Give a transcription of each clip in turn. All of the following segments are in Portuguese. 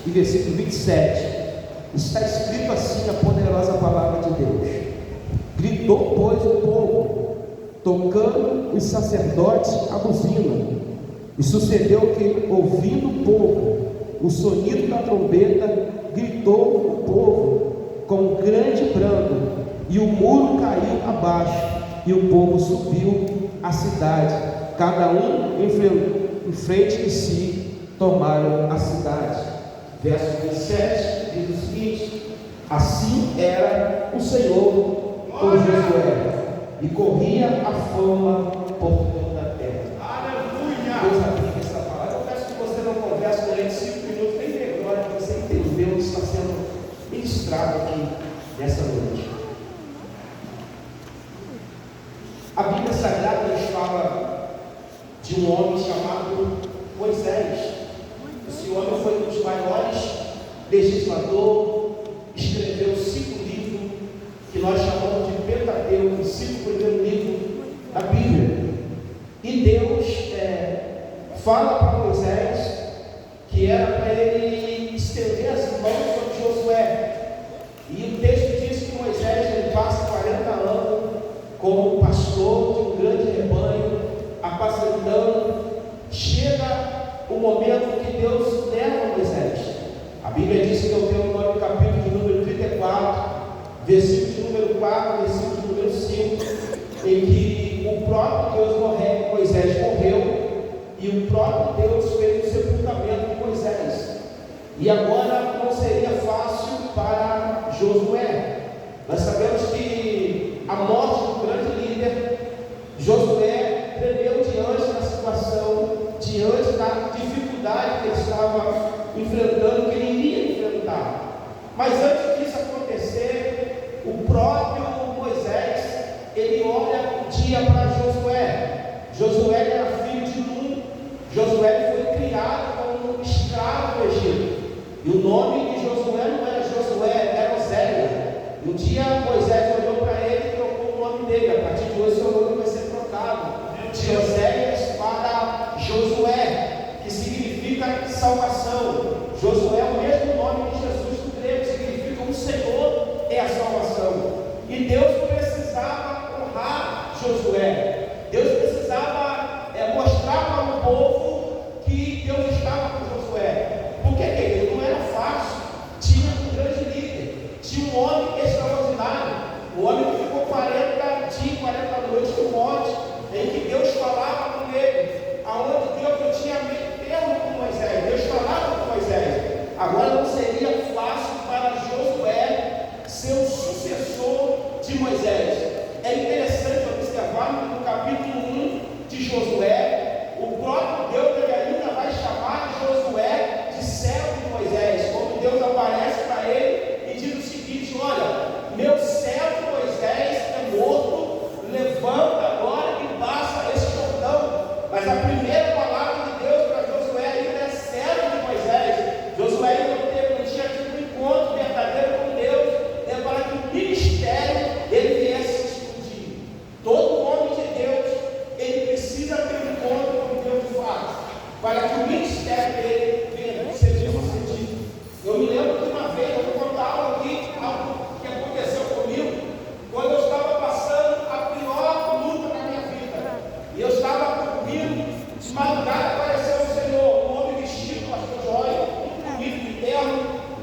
e versículo 27, está escrito assim a poderosa palavra de Deus: gritou, pois, o povo, tocando os sacerdotes a buzina, e sucedeu que, ouvindo o povo o sonido da trombeta, gritou o povo com um grande brando, e o muro caiu abaixo, e o povo subiu à cidade, cada um em frente de si, tomaram a cidade. Verso 27 diz o seguinte: assim era o Senhor com Josué, e corria a fama por toda a terra. Aleluia! Deus aplica essa palavra. Eu peço que você não converse durante 5 minutos, nem vergonha, que você entendeu o que está sendo ministrado aqui nessa noite. A Bíblia Sagrada nos fala de um homem chamado Moisés. Esse homem foi um dos maiores legisladores, escreveu 5 livros que nós chamamos de Pentateuco, os 5 primeiros livros da Bíblia. E Deus fala para Moisés que era para ele estender as mãos sobre Josué. E o texto diz que Moisés ele passa 40 anos como pastor de um grande rebanho, apacentando. Chega o momento que Deus leva Moisés. A Bíblia diz que eu tenho no capítulo de número 34, versículo de número 4, versículo de número 5, em que o próprio Deus morreu, Moisés morreu, e o próprio Deus fez o sepultamento de Moisés. E agora não seria fácil para Josué. Nós sabemos que a morte do grande líder, Josué tremeu diante da situação, diante da dificuldade que ele estava enfrentando, que ele iria enfrentar. Mas antes disso acontecer, o próprio Moisés, ele olha um dia para Josué. Josué era filho de Nun. Josué foi criado como um escravo do Egito. E o nome de Josué não era Josué, era Oséias. Um dia Moisés olhou para ele e trocou o nome dele. A partir de hoje seu nome vai ser trocado de Oséias para Josué, que significa salvação. Josué é o mesmo nome de Jesus no grego, significa o Senhor é a salvação. E Deus precisava honrar Josué. Deus precisava mostrar para o povo que Deus estava com Josué. Porque ele não era fácil. Tinha um grande líder, tinha um homem extraordinário, um homem que ficou 40 dias, 40 noites no monte, em que Deus falava com ele, aonde Deus não tinha medo com Moisés, Deus falava com Moisés. Agora não seria fácil para Josué ser o sucessor de Moisés. É interessante observar que no capítulo 1 de Josué, o próprio Deus ele ainda vai chamar Josué de servo de Moisés, quando Deus aparece para ele e diz o seguinte: olha, meu servo Moisés é morto, levanta agora e passa esse Jordão. Mas a primeira palavra de Deus para Josué ainda é servo de Moisés. Josué ainda não tinha tido um encontro verdadeiro com Deus, para que o ministério ele viesse a explodir. Todo homem de Deus ele precisa ter um encontro com Deus de fato, para que o ministério dele venha ser sucedido. Eu me lembro que uma vez, eu vou contar algo aqui, algo que aconteceu comigo, quando eu estava passando a pior luta da minha vida. E eu estava dormindo, de madrugada apareceu o Senhor, um homem vestido, pastor Jóia, um livro interno,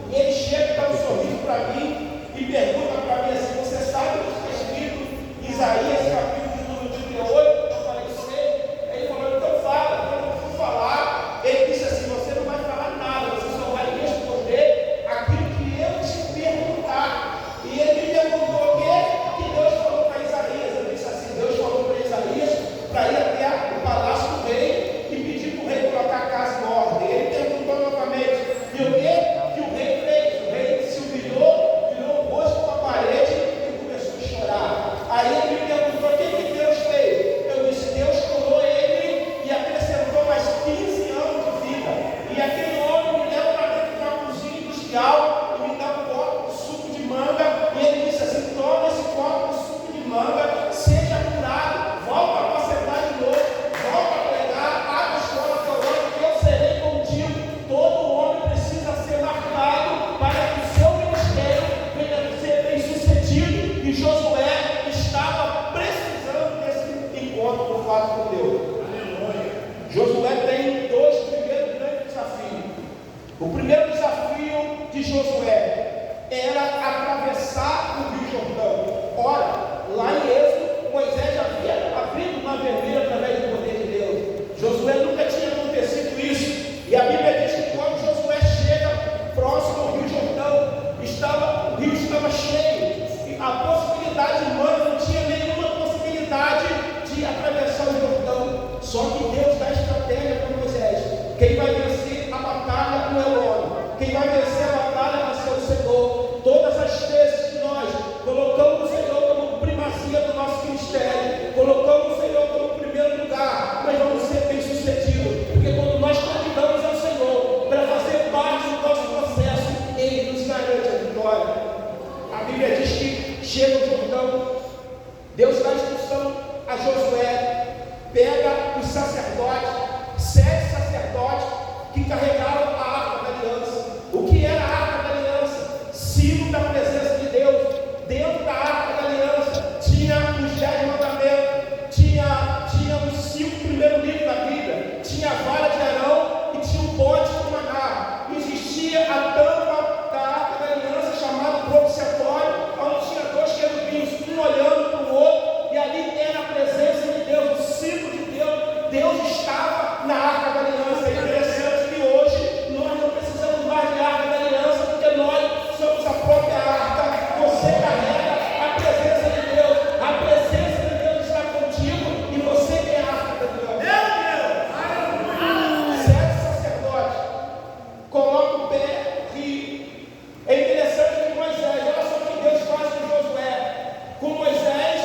e ele chega e dá um sorriso para mim e pergunta para mim assim: você sabe o que está escrito em Isaías capítulo de número 38? Eu falei: sei. Ele falou: então fala. Quando eu fui falar, ele disse assim: você não vai falar nada, você só vai responder aquilo que eu te perguntar. E ele me perguntou o que Deus falou para Isaías. Eu disse assim: Deus falou para Isaías para ir até o palácio do rei e pedir para o rei colocar a casa em ordem. Ele perguntou novamente: e o que o rei fez? O rei se humilhou, virou o rosto para O primeiro desafio de Josué era atravessar o Rio Jordão. Ora, lá em Êxodo, Moisés já havia abrido o Mar Vermelho através do poder de Deus. Josué nunca tinha acontecido isso. E a Bíblia diz que quando Josué chega próximo ao Rio Jordão, o rio estava cheio. E a possibilidade humana não tinha nenhuma possibilidade de atravessar o Jordão. Só que Deus dá estratégia para Moisés. Quem vai vencer a batalha não é o homem. Quem vai vencer a batalha vai ser o Senhor. Todas as vezes que nós colocamos o Senhor como primazia do nosso ministério, colocamos o Senhor como primeiro lugar, nós vamos ser bem-sucedidos. Porque quando nós convidamos ao Senhor para fazer parte do nosso processo, Ele nos garante a vitória. A Bíblia diz que chega o Jordão, Deus dá instrução a Josué, pega os sacerdotes, 7 sacerdotes que carregavam a arca da aliança. O que era a arca da aliança? Símbolo da presença de Deus. Dentro da arca da aliança tinha os 10 mandamentos, tinha os 5 primeiros livros da Bíblia, tinha a vara de Arão e tinha o pote do maná. Existia a tampa da arca da aliança chamada propiciatório, onde tinha 2 querubins, um olhando para o outro, e ali era a presença de Deus, o símbolo de Deus. Deus estava na arca da aliança. É interessante que hoje nós não precisamos mais de arca da aliança, porque nós somos a própria arca. Você carrega a presença de Deus. A presença de Deus está contigo e você é a arca de Deus. Meu Deus! 7 sacerdotes colocam o pé e é interessante que Moisés, olha só o que Deus faz com Josué. Com Moisés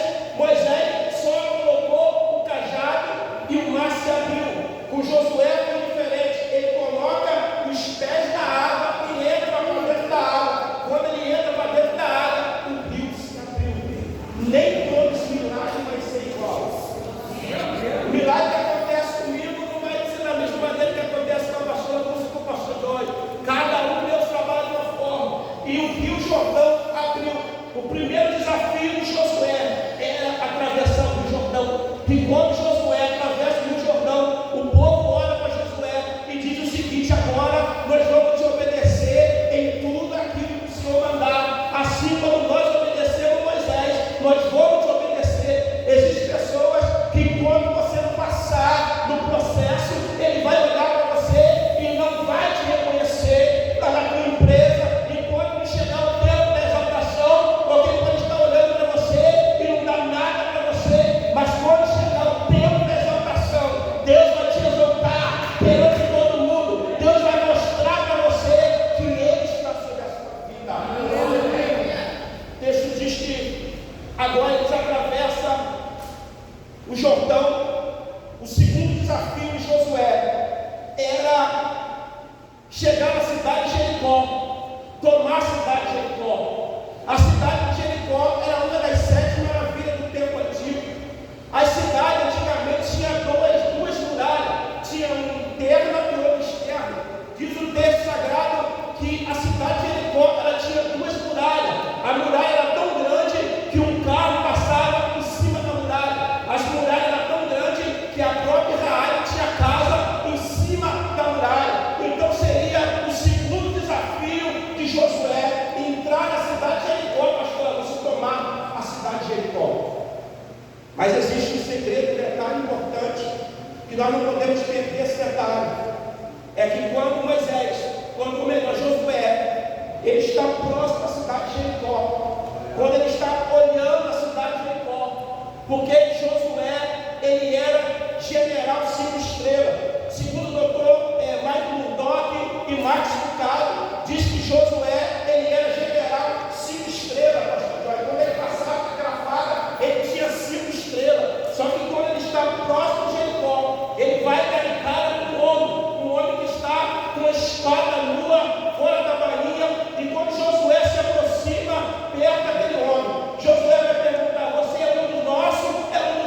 só colocou o cajado e o mar se abriu. Com Josué foi diferente. Ele coloca os pés na água e entra para dentro da água. Quando ele entra para dentro da água, o rio se abriu. Nem todos os milagres vai ser igual. O milagre que acontece comigo não vai ser da mesma maneira que acontece com a pastora Lúcia e com o pastor Dói. Cada um Deus trabalha de uma forma. E o rio Jordão abriu. O primeiro desafio de Josué era atravessar o rio Jordão. E quando Josué atravessa o rio Jordão, o povo olha para Josué e diz o seguinte: agora nós vamos te obedecer em tudo aquilo que o Senhor mandar. Assim como nós obedecemos Moisés, nós vamos te obedecer. Existem pessoas que quando você não passar no processo, ele vai olhar para você e não vai te reconhecer na tua empresa. E quando chegar o tempo da exaltação, alguém pode estar olhando para você e não dar nada para você. Mas quando chegar o tempo da exaltação, Deus vai te exaltar perante todo mundo. Deus vai mostrar para você que Ele está sobre a sua vida. O texto diz que agora eles atravessam o Jordão. O segundo desafio de Josué era chegar na cidade de Jericó, tomar a cidade de Jericó. A cidade de Jericó era uma das 7 maravilhas do tempo antigo. As cidades antigamente tinham duas muralhas, tinha uma interna e outra externa. Diz o texto sagrado que a cidade de Jericó ela tinha 2 muralhas. A muralha era tão grande que um carro passava em cima da muralha. As muralhas eram tão grandes que a própria Israel tinha casa em cima da muralha. Então seria o segundo desafio de Josué: entrar na cidade de Jericó, pastor, você tomar a cidade de Jericó. Mas existe um segredo, um detalhe importante, que nós não podemos perder esse detalhe. É que quando Josué, ele está próximo da cidade de Jericó, quando ele está olhando a cidade de Jericó, porque Josué, ele era general 5 estrelas. Segundo o doutor Michael Murdock e Max Lucado, diz que Josué, ele era general 5 estrelas, pastor Jorge. Quando ele passava a gravada, ele tinha 5 estrelas. Só que quando ele está próximo de Jericó, ele vai dar em cara com um homem que está com a espada nua fora da bainha. E quando Josué se aproxima perto daquele homem, Josué vai perguntar: você é um dos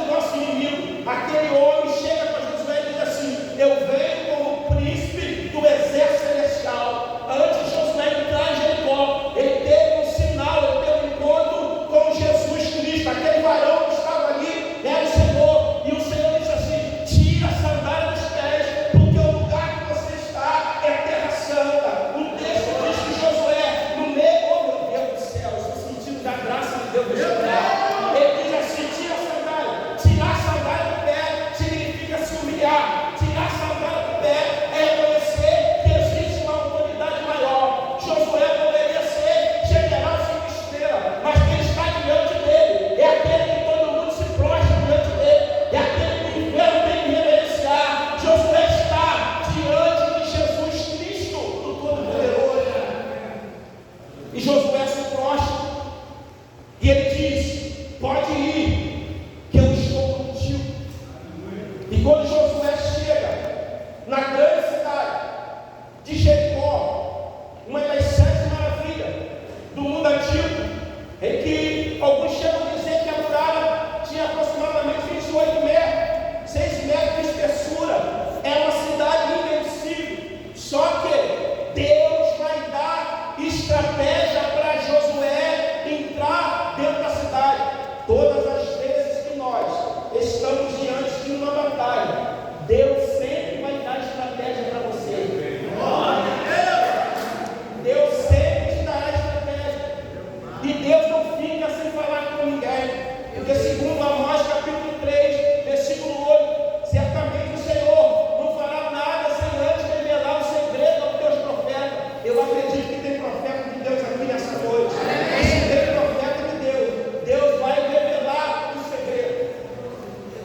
nossos inimigos? Aquele homem chega para Josué e diz assim: eu venho como príncipe do exército celestial. E Josué se prostra. E ele diz: pode ir, que eu estou contigo. E quando Josué chega na grande cidade de Jericó, uma das 7 maravilhas do mundo antigo, em que alguns chegam a dizer que a muralha tinha aproximadamente 28 metros, 6 metros de espessura, é uma cidade invencível. Só que Deus vai dar estratégia para Josué entrar dentro da cidade. Todas as vezes que nós estamos diante de uma batalha, Deus sempre vai dar estratégia para você. Deus sempre te dará estratégia. E Deus não fica sem falar com ninguém. Porque segundo Amós capítulo 3, versículo 8, certamente o Senhor não fará nada sem antes revelar o segredo aos teus profetas. Eu acredito que tem profeta de Deus aqui nessa noite. E se tem profeta de Deus, Deus vai revelar o segredo.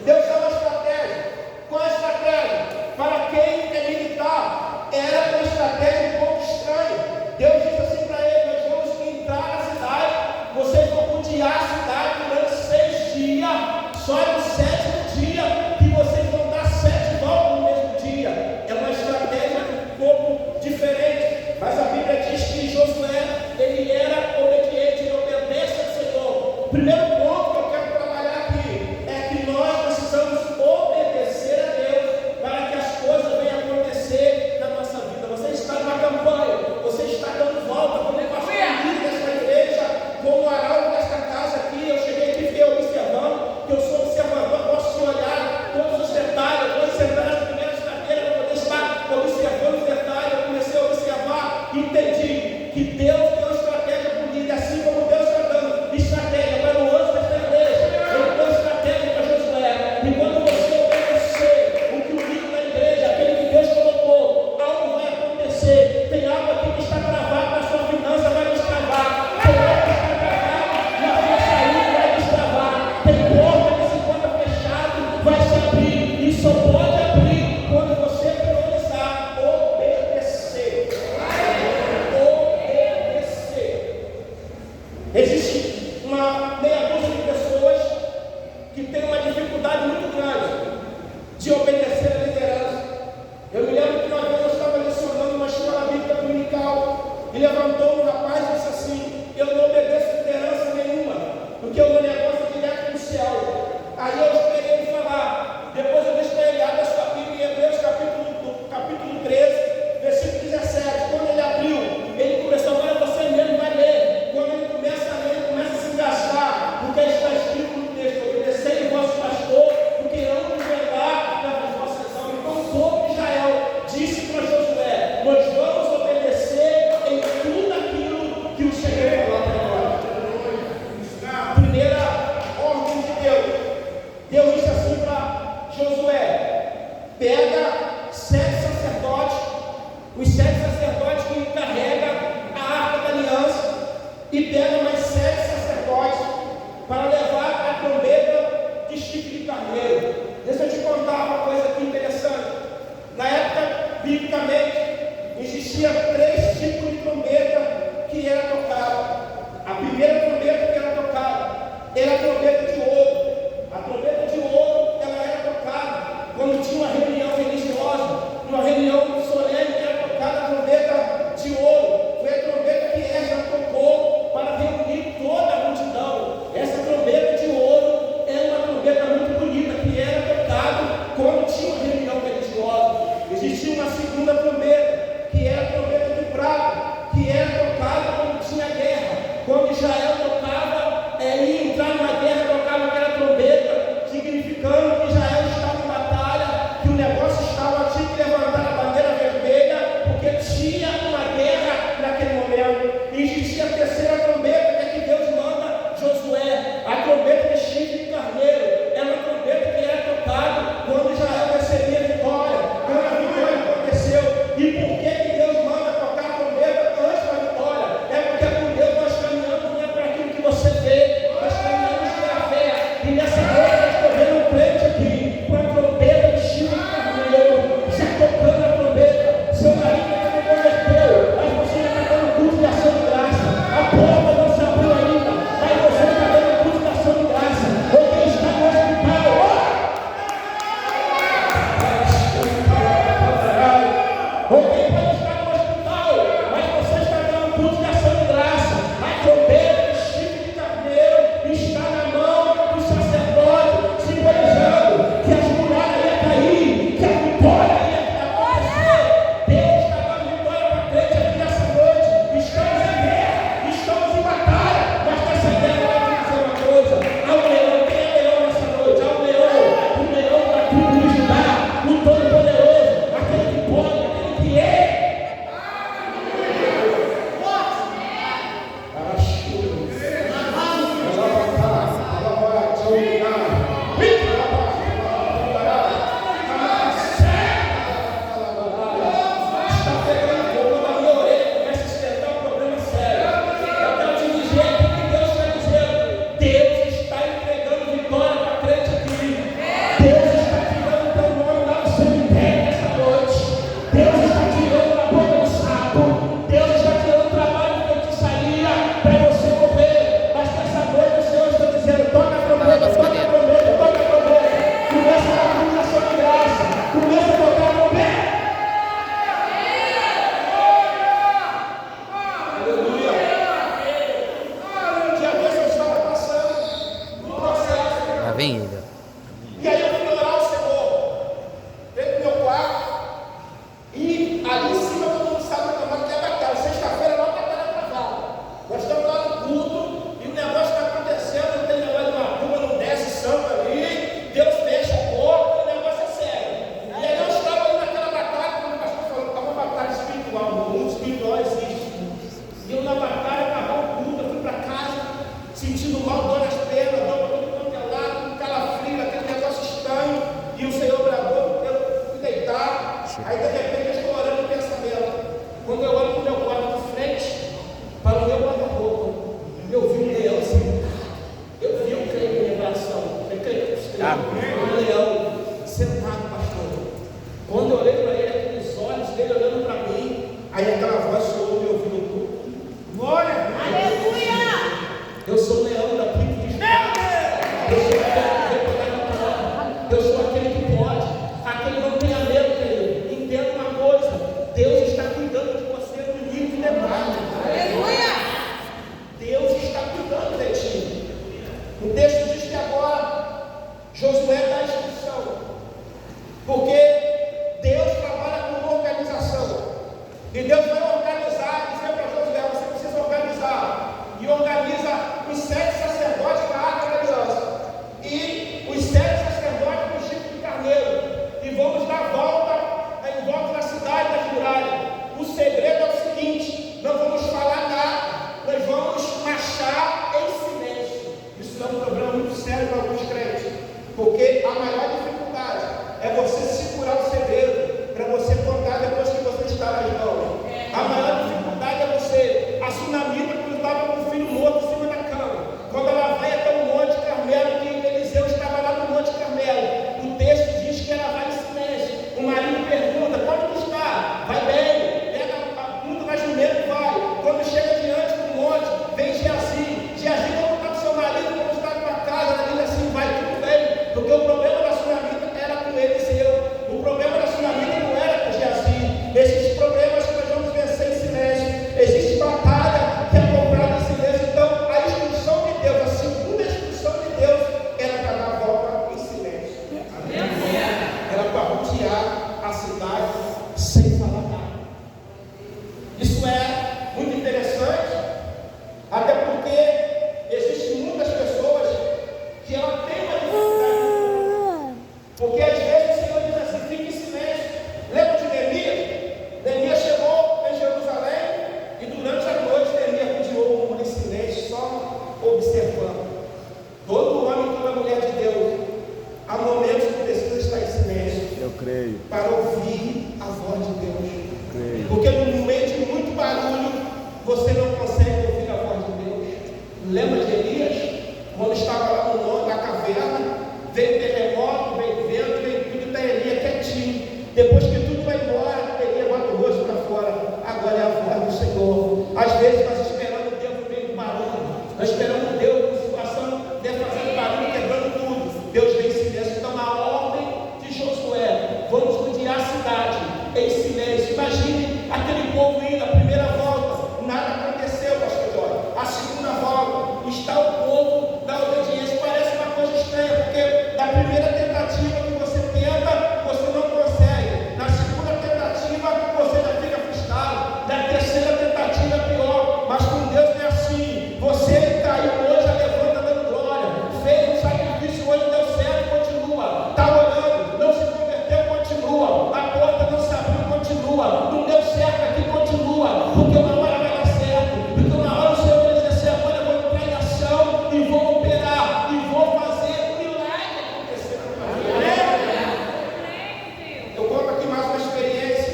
Deus dá uma estratégia. Qual é a estratégia? Para quem é militar, era uma estratégia um pouco estranha. Deus disse assim para ele: nós vamos entrar na cidade, vocês vão rodear a cidade durante 6 dias, só no 7º dia que vocês vão dar 7 voltas no mesmo dia. É uma estratégia um pouco diferente, mas a Bíblia diz que Josué, ele era obediente, ele obedece ao Senhor. O primeiro ponto que eu quero trabalhar aqui é que nós precisamos obedecer a Deus para que as coisas venham acontecer na nossa vida. Você está numa campanha, você está dando volta, como pastor desta igreja, como arauto desta casa aqui. Eu cheguei aqui e fiquei observando, que eu sou observador, posso te olhar todos os detalhes. Eu vou sentar nas primeiras cadeiras para poder estar observando os detalhes. Eu comecei a observar e entendi que Deus tem uma estratégia bonita, assim como Deus está dando estratégia para o anjo desta igreja. Ele deu estratégia para Josué. E quando você obedecer o que o líder da igreja, aquele que Deus colocou, algo vai acontecer. Tem algo aqui que está travado na sua finança, vai destravar. Tem algo que está travado na sua saúde, vai destravar. Tem porta que se encontra fechada, vai se abrir. E só pode abrir quando você priorizar obedecer. Obedecer. Existe uma meia dúzia de pessoas que tem uma dificuldade muito grande de obedecer a liderança. Eu me lembro que uma vez eu estava lecionando uma escola bíblica dominical e levantou um rapaz e disse assim: eu não obedeço liderança nenhuma, porque o meu negócio é direto no céu. Aí eu esperei ele falar. Depois eu disse para ele: abre a sua Bíblia em Hebreus capítulo 13, versículo 17. Quando ele abriu, ele começou: agora você mesmo vai ler. Quando ele começa a ler, ele começa a se engasgar, porque está escrito no texto: obedecei o vosso pastor, porque amo velar pelas vossas almas. Então o povo de Israel disse para Josué: nós vamos obedecer em tudo aquilo que o Senhor falou para nós. Primeira ordem de Deus. Deus disse assim para Josué: pega 7 sacerdotes, os 7 sacerdotes que carregam a arca da aliança, e pega mais 7 sacerdotes para levar a trombeta de chifre de carneiro. Deixa eu te contar uma coisa aqui interessante. Na época, biblicamente, existia 3 tipos de trombeta que era tocada. A primeira trombeta que era tocada era a trombeta de ouro. A trombeta de ouro, ela era tocada quando tinha uma reunião religiosa, uma reunião solene, era tocada a trombeta de ouro. Foi a trombeta que Esdras tocou para reunir toda a multidão. Essa trombeta de ouro é uma trombeta muito bonita que era tocada quando tinha uma reunião religiosa. Existia uma segunda trombeta, que era a trombeta de prata, que era tocada quando tinha guerra, quando Israel Aí aquela voz soou no meu ouvido. Glória! Aleluia! Eu sou o leão da tribo de Judá. Eu sou aquele que vai na prova. Eu sou aquele que pode. Aquele que não tenha medo, querido. Entenda uma coisa: Deus está cuidando de você no nível de detalhe. Aleluia! Deus está cuidando de ti. O texto diz que agora Josué dá a instrução. Porque Deus trabalha com organização. E Deus vai organizar, dizer para Josué: você precisa organizar. E organiza os 7 sacerdotes da Arca da Aliança. E os 7 sacerdotes do chifre de carneiro. E vamos dar volta em volta da cidade da muralha. O segredo é o seguinte: não vamos falar nada, nós vamos marchar em silêncio. Isso é um problema muito sério para alguns crentes. Porque a maior dificuldade é você segurar o segredo para você contar depois que você está nas mãos. A maior dificuldade é você, a Sunamita, quando estava com o filho morto em cima da cama, quando ela vai até o Monte Carmelo, que Eliseu estava lá no Monte Carmelo, o texto diz que ela vai em silêncio. O marido pergunta: como tu está? Vai bem, pega a punta da jumenta e vai. Quando chega diante do monte, vem Geazi, como está com seu marido, como está com a casa, ela diz assim: vai tudo bem, porque o problema da Sunamita era com Eliseu. O problema da Sunamita não era com Geazi. Existem problemas que nós vamos vencer em silêncio. Existe batalha que é comprada em silêncio. Então, a instrução de Deus, a segunda instrução de Deus, era para dar a volta em silêncio. Era para rodear a cidade sem falar nada. Isso é muito interessante, até porque existem muitas pessoas que ela tem uma dificuldade. Porque às vezes o Senhor diz assim: fique em silêncio. Lembra de Neemias? Neemias chegou em Jerusalém e durante a noite Neemias rodeou o mundo em silêncio, só observando. Todo homem e toda mulher de Deus, há momentos que precisa estar em silêncio. Eu creio. Para ouvir a voz de Deus. Creio. Porque no meio de muito barulho, você não consegue ouvir a voz de Deus. Lembra de Elias? Quando estava lá na caverna, veio terremoto, veio vento, veio tudo, e está Elias quietinho. Depois que tudo vai embora, Elias bota o rosto para fora. Agora é a voz do Senhor. Às vezes nós esperamos Deus no meio do barulho. Nós esperamos Deus numa situação, Deus fazendo barulho, quebrando tudo. Deus vem em silêncio. Então, a ordem de Josué: vamos rodear a cidade em silêncio. Imagine aquele povo indo a primeira volta, nada aconteceu, pastor Jorge. A segunda volta, está o povo da obediência. Parece uma coisa estranha, porque na primeira tentativa que você tenta, você não consegue. Na segunda tentativa, você já fica frustrado. Na terceira tentativa é pior. Mas com Deus não é assim. Você caiu hoje, levanta dando glória. Fez um sacrifício hoje, deu certo, continua. Está orando, não se converteu, continua. A porta não se abriu, continua. Não deu certo aqui, continua. Porque uma hora vai dar certo. Porque uma hora o Senhor vai dizer assim: agora eu vou entrar em ação e vou operar e vou fazer um milagre acontecer na tua vida. Eu conto aqui mais uma experiência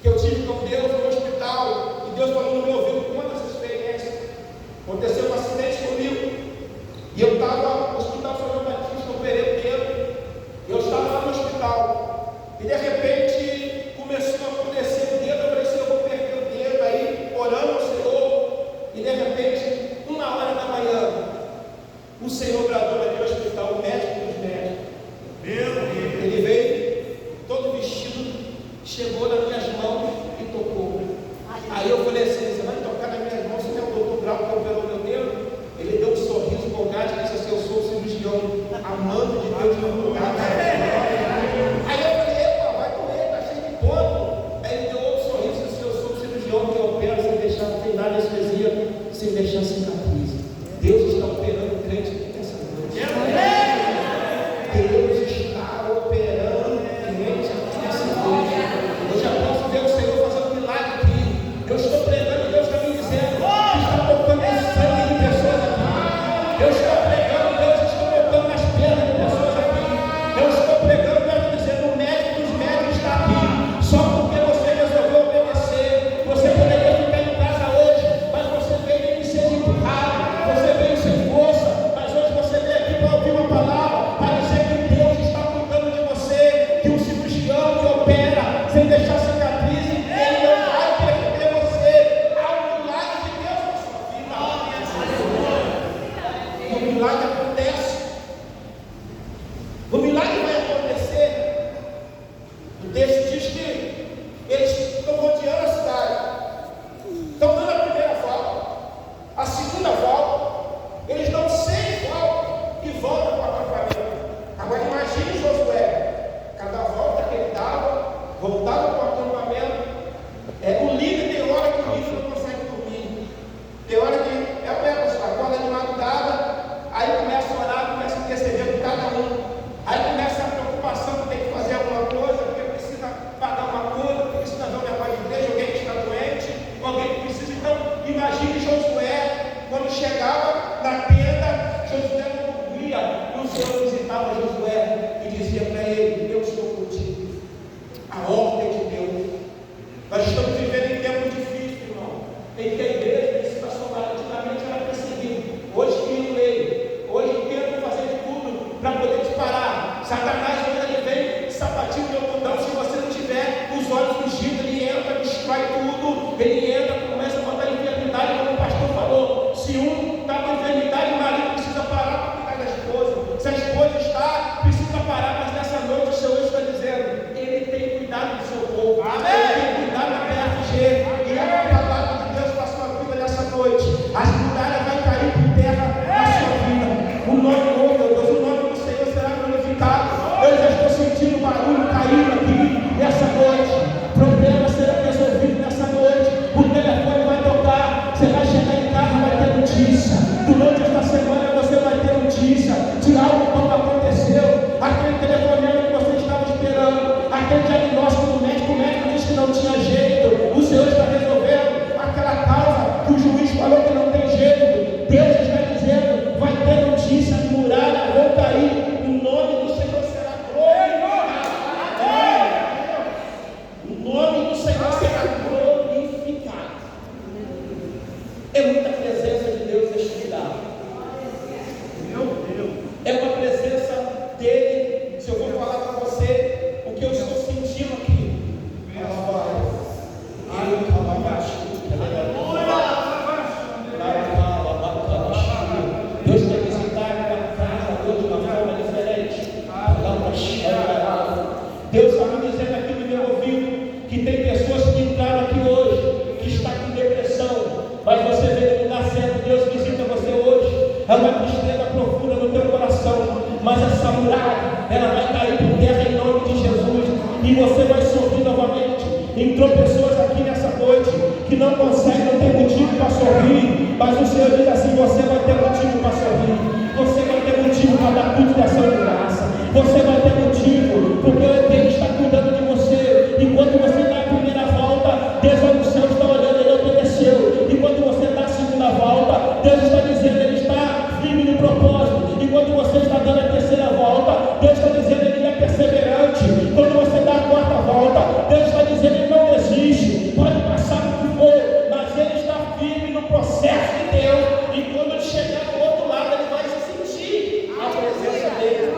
que eu tive com Deus no hospital. E Deus falou no meu ouvido: conta essa experiência. Aconteceu um acidente comigo. E eu estava no hospital São João Batista, eu operei o dedo. Eu estava lá no hospital. E de repente começou a acontecer o dedo. Eu falei assim: eu vou perder o dedo. Aí orando ao Senhor. E de repente, 1h da manhã, o Senhor bradou naquele hospital, o médico dos médicos. Ele veio todo vestido, chegou nas minhas mãos e tocou. Aí eu falei assim: você vai tocar nas minhas mãos? Você não é o doutor Grau que operou meu dedo? Ele deu um sorriso empolgado e disse assim: eu sou o cirurgião, amando de Deus no lugar. Aí eu falei: epa, vai doer, tá cheio de ponto. Aí ele deu outro sorriso e disse: eu sou o cirurgião que opera sem deixar, sem dar anestesia, sem deixar cicatriz. Deus está operando o crente nessa noite. Deus está operando o crente nessa noite. Eu já posso ver o Senhor fazendo um milagre aqui. Eu estou pregando e Deus está me dizendo que está tocando o sangue de pessoas aqui. Eu estou pregando e Deus está tocando nas pernas de pessoas aqui. Eu estou pregando e Deus dizendo: o médico dos médicos está aqui. Só porque você resolveu obedecer. Você poderia ficar em casa hoje, mas você veio sem ser empurrado, você veio sem força, mas hoje ele entra, começa a botar enfermidade, como o pastor falou. Se um está com enfermidade, o marido precisa parar para cuidar da esposa. Se a esposa está, precisa parar, mas nessa noite o Senhor está dizendo, Ele tem cuidado do seu povo. Amém. Ele tem cuidado da PFG. E é uma palavra de Deus para a sua vida nessa noite. As muralhas vão cair por terra na sua vida. O nome, oh meu Deus, o nome do Senhor será glorificado. Eu já estou sentindo barulho caindo aqui nessa noite. Problemas serão resolvidos nessa noite. O telefone vai tocar. Você vai chegar em casa, vai ter notícia. Durante esta semana você vai ter notícia de algo como aconteceu. Aquele telefonema que você estava esperando, aquele diagnóstico do médico, o médico disse que não tinha jeito. O Senhor está resolvendo aquela causa que o juiz falou que não tem jeito. Deus está dizendo, vai ter notícia, de muralha vão cair. O nome do Senhor será glorificado. O nome do Senhor será glorificado. É muita presença de Deus neste lugar. É uma presença dele. Se eu vou falar para você o que eu estou sentindo aqui, Deus quer visitar a casa hoje de uma forma diferente. Deus está me dizendo aqui no meu ouvido que tem pessoas que entraram aqui hoje, que está com depressão, mas você vê no lugar certo. Deus visita você hoje. É uma tristeza profunda no teu coração, mas essa muralha, ela vai cair por terra em nome de Jesus, e você vai sorrir novamente. Entrou pessoas aqui nessa noite que não conseguem, não tem motivo para sorrir, mas o Senhor diz assim: você vai ter motivo para sorrir, você vai ter motivo para dar tudo de ação de graça, você vai ter motivo, porque o Deus está cuidando de você. Enquanto você dá a primeira volta, Deus lá no céu está olhando, Ele obedeceu. Enquanto você dá a segunda volta, Deus está dizendo, Ele está firme no propósito. Enquanto você está dando a terceira volta, Deus está dizendo, Ele é perseverante. Quando você dá a quarta volta, Deus está dizendo, Ele não desiste. Pode passar o que for, mas Ele está firme no processo de Deus. E quando Ele chegar do outro lado, Ele vai sentir a presença dEle.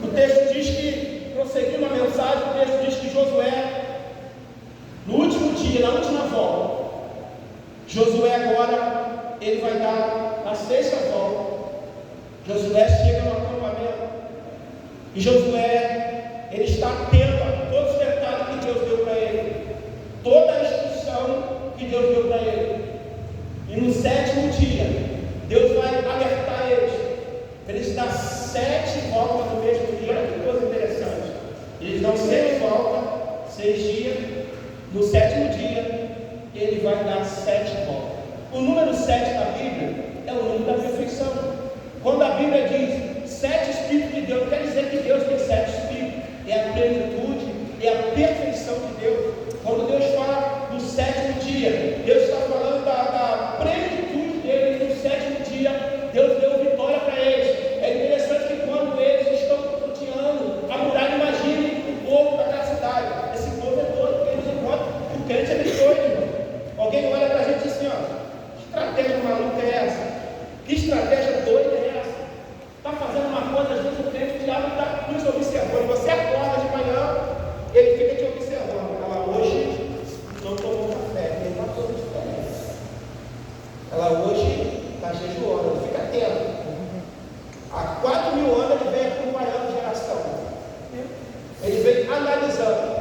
O texto diz que, prosseguindo a mensagem, o texto diz que Josué, no último dia, na última volta, Josué agora, ele vai dar a sexta volta. Josué chega no acampamento, e Josué, ele está atento a todos os detalhes que Deus deu para ele, toda a instrução que Deus deu para ele. E no sétimo dia, Deus vai alertar eles. Eles dão 7 voltas no mesmo dia. Olha que coisa interessante. Eles dão 6 voltas, 6 dias. No sétimo dia, ele vai dar 7 voltas. O número 7 da Bíblia é o número da perfeição. Quando a Bíblia diz 7 Espíritos de Deus, quer dizer que Deus tem 7 Espíritos. É a plenitude, é a perfeição de Deus. Quando Deus fala no sétimo dia, Deus está falando da plenitude dele. No sétimo dia, Deus deu vitória para eles. É interessante que quando eles estão rodeando a muralha, imagine o povo daquela cidade. Esse povo é doido, porque eles encontram o crente é doido, irmão. Alguém olha para a gente assim, ó, que estratégia maluca é essa? Que estratégia doida é essa? Está fazendo uma coisa, às vezes o crente, o diabo está nos observando. Você acorda de manhã, ele fica te observando. Ela hoje não tomou café, nem está todo de férias. Ela hoje está jejuando, fica atento. Há 4.000 anos ele vem acompanhando geração. Ele vem analisando.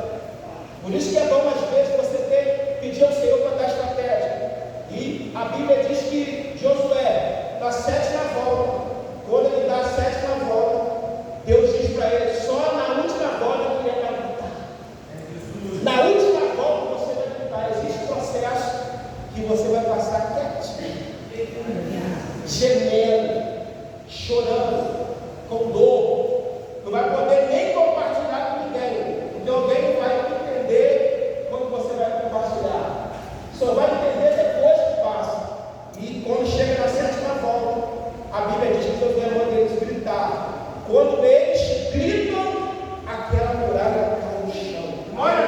Por isso que é bom às vezes você pedir ao Senhor para dar estratégia. E a Bíblia diz que Josué, na 7ª volta, quando ele dá a 7ª volta, Deus diz para ele, só na última volta que ele vai lutar. Na última volta você vai lutar. Existe um processo que você vai passar quietinho, gemendo, chorando, com dor. Não vai poder nem compartilhar com ninguém, porque alguém não vai entender quando você vai compartilhar. Só vai entender depois que passa. E quando chega na 7ª volta, a Bíblia diz que Deus manda eles gritar. Quando eles gritam, aquela muralha cai no chão. Olha,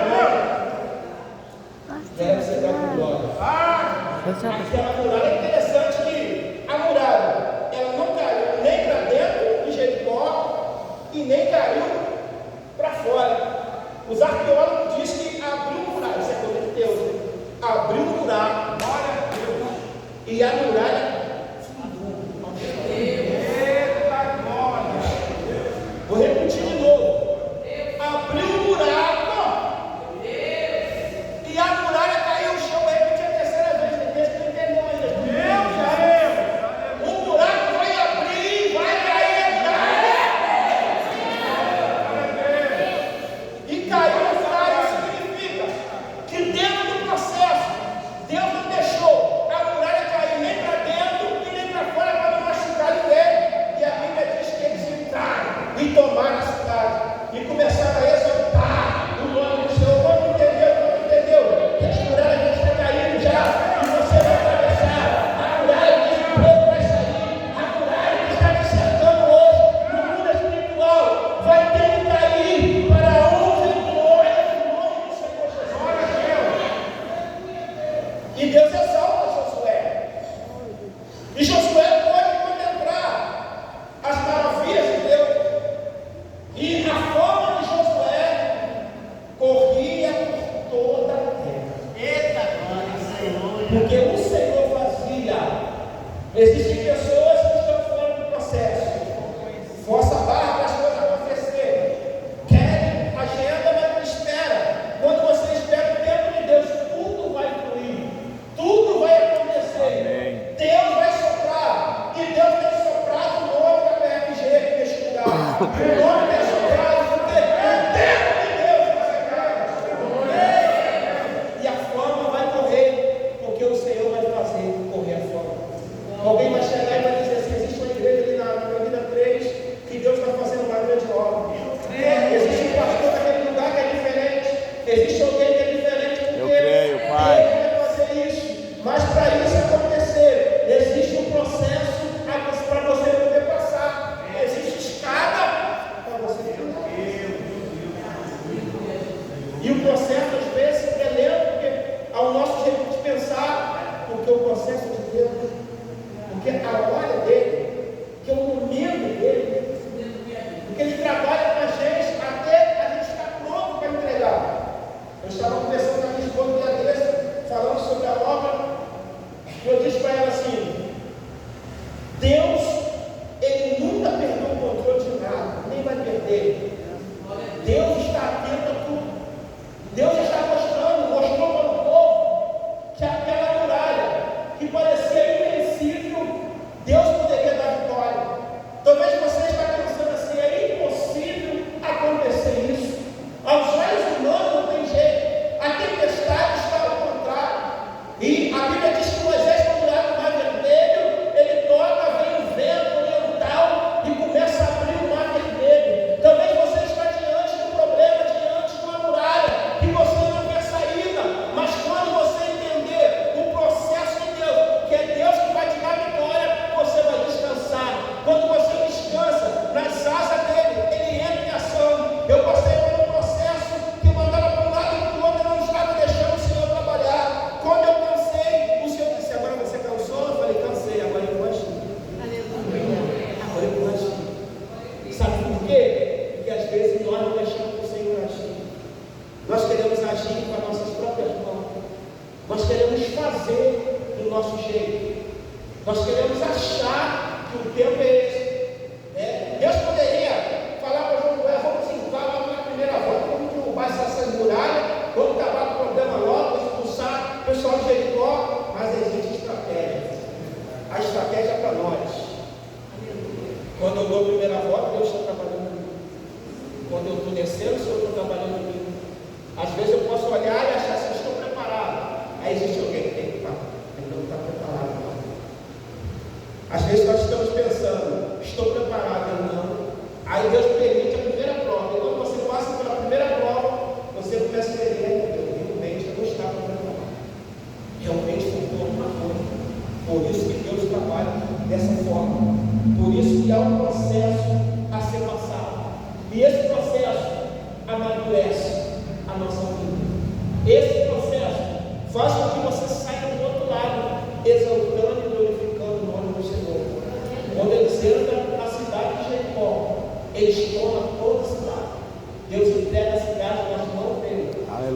deve ser da glória. Aquela muralha é interessante que a muralha, ela não caiu nem para dentro de Jericó e nem caiu para fora. Os arqueólogos arqueólogo diz que abriu um buraco, isso é coisa de Deus, né? Abriu um buraco, glória a Deus, e a muralha fundou. Eita glória! Vou repetir de novo. Abriu um buraco e a muralha caiu no chão. Vou repetir a terceira vez, tem gente que não entendeu ainda. Deus, já o buraco vai abrir, vai cair a muralha. E caiu a muralha significa que dentro do processo, Deus não deixou a muralha cair nem para dentro e nem para fora para não machucar ninguém. E a Bíblia diz que eles entraram e tomaram a cidade e começaram a exaltar o nome do Senhor. Quando entendeu? Quando entendeu? Que as muralhas estão caindo já e você vai atravessar. A muralha do desemprego vai sair. A muralha que está te cercando hoje no mundo espiritual vai ter que cair para a honra e glória do nome do Senhor Jesus. E Deus exalta Josué. E Josué pode contemplar as maravilhas de Deus. E a forma de Josué corria por toda a terra. Eita, glória, Senhor. Porque o Senhor fazia. Existem pessoas que estão fora do processo. Força a barra para as coisas acontecerem. Querem agenda, mas não espera. Quando você espera o tempo de Deus, tudo vai fluir. Tudo vai acontecer. Amém. Deus vai soprar. E Deus tem soprado o nome da PFG aqui neste lugar. O nome tem soprado, porque o tempo de Deus vai chegar. E a fama vai correr, porque o Senhor vai fazer correr a fama. Alguém vai chegar e vai dizer assim: existe uma igreja ali na Avenida 3 que Deus está fazendo uma grande obra. Existe um pastor naquele lugar que é diferente. Existe alguém que é diferente porque Eu creio, Pai. Ele vai fazer isso. Mas para isso acontecer, existe um processo para você poder passar. Existe escada para você chegar. E o processo às vezes é lento, porque ao nosso jeito de pensar, porque o processo de Deus, porque a hora dele, que é o momento dele, porque ele trabalha com a gente até a gente estar pronto para entregar. Eu estava conversando com a minha esposa dia desse, falando sobre a obra, e eu disse para ela assim: Deus, ele nunca perdeu o controle de nada, nem vai perder. Deus está atento a tudo. Deus está mostrou para o povo que aquela muralha que parecia invencível, Deus poderia dar vitória. Talvez você está pensando assim: é impossível acontecer isso. Aos olhos humanos não tem jeito. A tempestade está ao contrário. E a Bíblia diz que Moisés foi lá no Mar Vermelho, ele toca, vem o vento oriental e começa a abrir o Mar Vermelho. Talvez você está diante de um problema, diante de uma muralha, que você não vê saída, mas quando você entender o processo de Deus, que é Deus que vai te dar vitória, você vai descansar. Quando você descansa nas asas dele, ele entra em ação. Eu passei por um processo que mandava para um lado e para o outro, eu não estava deixando o Senhor trabalhar. Quando eu cansei, o Senhor disse: agora você cansou? Eu falei: cansei, agora eu vou agir. Agora eu vou agir. Sabe por quê? Porque às vezes nós não deixamos o Senhor agir. Nós queremos agir com as nossas próprias mãos. Nós queremos fazer do nosso jeito. Nós queremos achar que o tempo é esse. Deus poderia falar para Josué: vamos embora logo na primeira volta, vamos derrubar essas muralhas, vamos acabar com o problema logo, vamos expulsar o pessoal de Jericó. Mas existe estratégia. A estratégia é para nós. Quando eu dou a primeira volta, Deus está trabalhando em mim. Quando eu estou descendo, o Senhor está trabalhando em mim. Às vezes eu posso olhar e achar se eu estou preparado. Aí existe alguém que tem que estar. Ele não está preparado, não. Às vezes nós estamos pensando: estou preparado, ou não. Aí Deus permite a primeira prova. E quando você passa pela primeira prova, você começa a ver: realmente eu não estava preparado. Realmente faltou alguma coisa. Por isso que Deus trabalha dessa forma. Por isso que há um processo a ser passado. E esse processo amadurece a nossa vida. Esse processo faz com que você saia do outro lado, exaltando e glorificando o nome do Senhor. Quando eles entram na cidade de Jericó, eles tomam toda a cidade. Deus entrega a cidade nas mãos deles.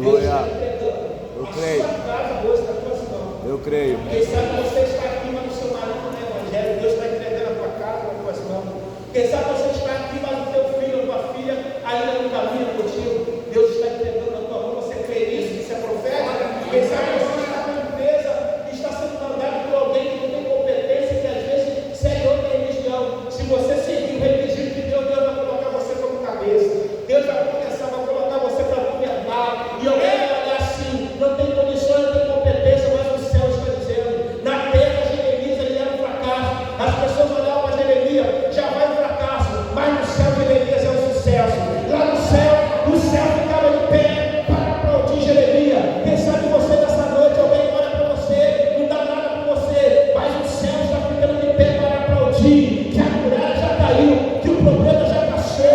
Deus Aleluia. está entregando Eu a creio. sua casa hoje nas tuas mãos. Eu creio. Quem sabe você está aqui, mas o seu marido no Evangelho, Deus está entregando a tua casa nas tuas mãos. Quem sabe você está aqui, mas o teu filho ou tua filha ainda não caminha contigo. Deus está entregando na tua mão. Você crê nisso? Isso é profético? Quem sabe você está numa empresa e está sendo mandado por alguém que não tem competência, que às vezes segue outra religião. Se você seguir o requisito de Deus, Deus vai colocar você como cabeça. Deus vai começar a colocar você para governar. E alguém vai olhar assim, não tem condições, não tem competência, mas o céu está dizendo. Na terra, Jeremias, ele era um fracasso. As pessoas olhavam para Jeremias, já vai um fracasso, mas no céu, Jeremias é um sucesso. Lá no céu ficava de pé para aplaudir Jeremias. Quem sabe você nessa noite, alguém olha para você, não dá nada para você, mas o céu está ficando de pé para aplaudir. Que a muralha já caiu, que o problema já passou,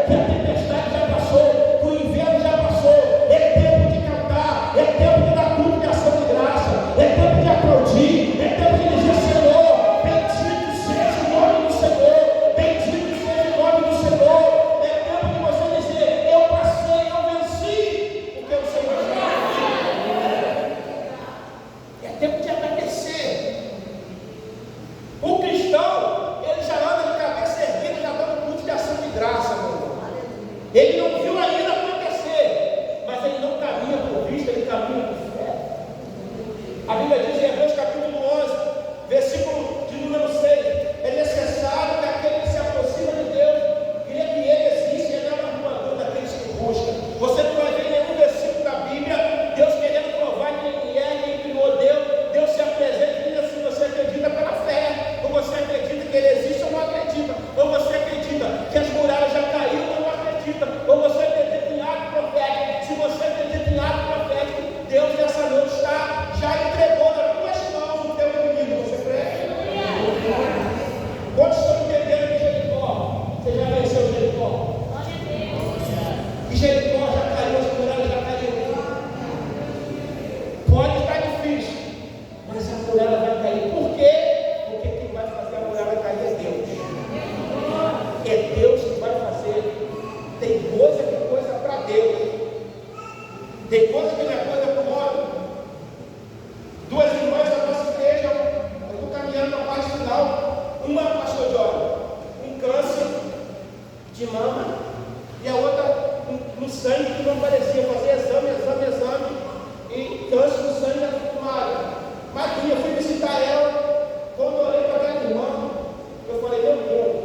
que a tempestade já passou, que o inverno já passou. É tempo de cantar, é tempo de dar culto de ação de graça, é tempo de aplaudir, é tempo de dizer: Senhor, bendito seja o nome do Senhor, bendito seja o nome do Senhor. É tempo de você dizer: eu passei, eu venci, porque o Senhor já. É tempo de agradecer. O cristão, ele já anda de cabeça erguida, já dando culto de ação de graça, meu irmão. Ele não viu ainda acontecer, mas ele não caminha por vista, ele caminha por fé. A Bíblia diz em Hebreus capítulo 11, versículo de número 6: é necessário que aquele que se aproxima de Deus crê que Ele existe e Ele é o armador daqueles que buscam. Você não vai ver nenhum versículo da Bíblia Deus querendo provar que Ele é, quem criou Deus. Deus se apresenta e diz assim: você acredita pela fé, ou você acredita que Ele existe ou não acredita, ou você acredita que as muralhas já caíram ou não acredita, ou você acredita em ato profético. Se você acredita em ato profético, Deus nessa noite já entregou nas tuas mãos o teu inimigo. Você crê? Quantos estão entendendo que Jericó? Você já venceu Jericó? E Jericó já caiu, as muralhas já caíram. Pode estar difícil, mas a muralha vai cair. Por quê? Porque quem vai fazer a muralha cair é Deus. É Deus que vai fazer. Tem coisa que é coisa para Deus. Tem coisa que não é coisa para o homem. Duas irmãs da nossa igreja, eu estou caminhando para a parte final. Uma, pastor Jorge, um câncer de mama, e a outra um sangue que não parecia. Fazer exame, e câncer no sangue da fumária. Madrinha, eu fui visitar ela. Quando eu olhei para aquela irmã, eu falei: meu Deus,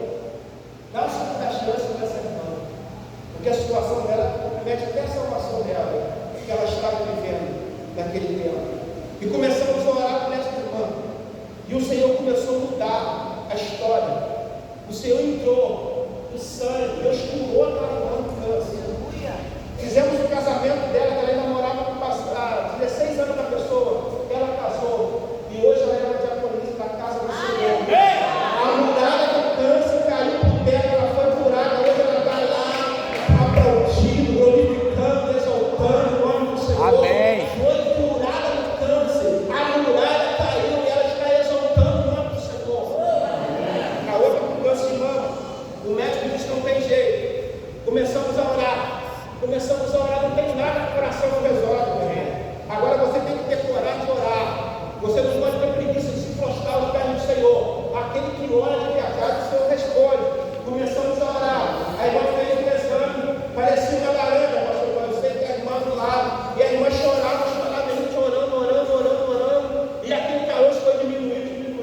dá uma segunda chance para essa irmã, porque a situação dela compromete até a salvação dela, que ela estava vivendo naquele tempo. E começamos a orar por essa irmã, e o Senhor começou a mudar a história. O Senhor entrou no sangue, Deus curou aquela irmã do câncer. Fizemos o casamento dela, que ela ainda morava com 16 anos da pessoa. Ela casou, e hoje ela é uma diaconisa da casa do Senhor. A muralha do câncer caiu por terra, ela foi curada. Hoje ela está lá aplaudindo, glorificando, exaltando o nome do Senhor. Amém. Foi curada do câncer, a muralha caiu e ela está exaltando o nome do Senhor. A outra com câncer de mama, o médico disse que não tem jeito. Começamos a orar, não tem nada que o coração não resolve, meu irmão. Agora você tem que ter coragem de orar. Você não pode ter preguiça de se prostrar aos pés do Senhor. Aquele que ora de verdade, o Senhor responde. Começamos a orar. A irmã fez um exame, parecia uma laranja, pastor. Eu sei que a irmã do lado, e a irmã chorava, a gente orando, e aquele caroço foi diminuindo.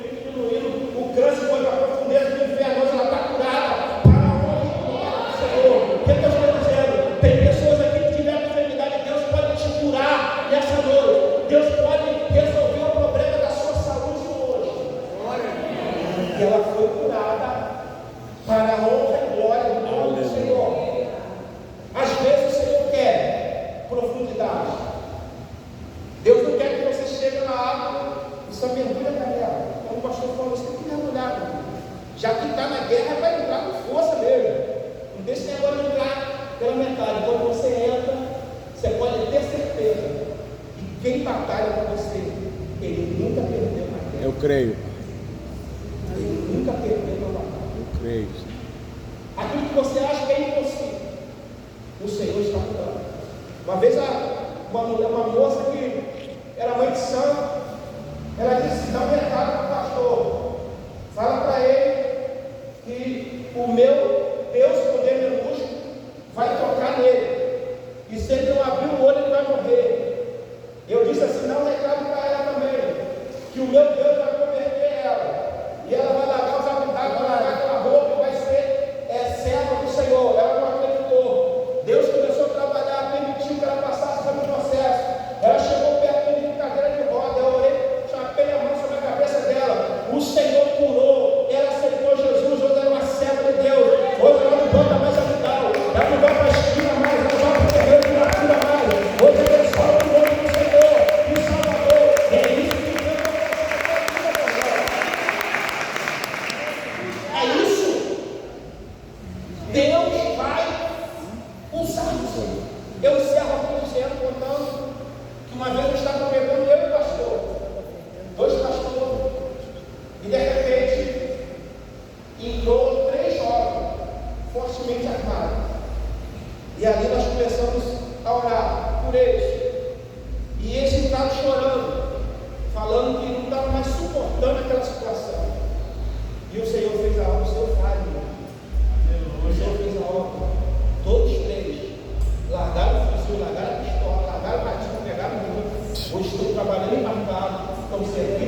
O câncer foi para a profundeza do inferno, hoje ela está curada. Para a honra e glória do Senhor. O que eu estou dizendo? Tem pessoas aqui que tiveram enfermidade, Deus pode te curar nessa noite. Deus pode resolver o problema da sua saúde hoje. E ela foi curada para a honra e glória do nome do Senhor. Às vezes o Senhor quer profundidade. Deus não quer que você chegue na água e só mergulha na guerra. Como o pastor falou, você tem que mergulhar. Já que está na guerra, vai entrar com força mesmo. Não deixe nem agora entrar pela metade. Quando você entra, você pode ter certeza que quem batalha com você, ele nunca perdeu uma guerra. Eu creio. Ele nunca perdeu uma batalha. Eu creio. Aquilo que você acha que é impossível, o Senhor está curando. Uma vez a uma moça que era mãe de santo. Ela disse: dá um recado para o pastor, fala para ele que o meu Deus, poder minúsculo, vai tocar nele, e se ele não abrir o olho ele vai morrer. Eu disse assim: dá um recado para ela também, que o meu Deus vai converter ela, e ela vai largar os habitantes, vai largar aquela roupa e vai ser serva do Senhor. Ela não acreditou. Deus começou a trabalhar, permitiu que ela passasse pelo processo. Ela chegou perto de mim, cadeira de roda, eu orei, chapei a mão sobre a cabeça dela. O Senhor curou, ela aceitou Jesus, hoje ela é uma serva de Deus. Hoje ela não volta mais a Vidal, ela não vai para a esquina mais, ela vai para o terreiro de Natura mais. Hoje ela fala o nome do Senhor, do Salvador. É isso que Deus vai fazer. É isso. Deus vai usar isso. Eu encerro aqui dizendo, contando, que uma vez eu estava pregando, eu e o pastor, dois pastores, e de repente entrou 3 jovens fortemente armados, e ali nós começamos a orar por eles, e eles entraram chorando, falando que não estavam mais suportando aquela situação. E o Senhor fez a obra, o Senhor faz, o Senhor fez a obra. Todos 3 largaram o fuzil, largaram a pistola, largaram o batismo, pegaram o mundo. Hoje estão trabalhando embarcado, estão servindo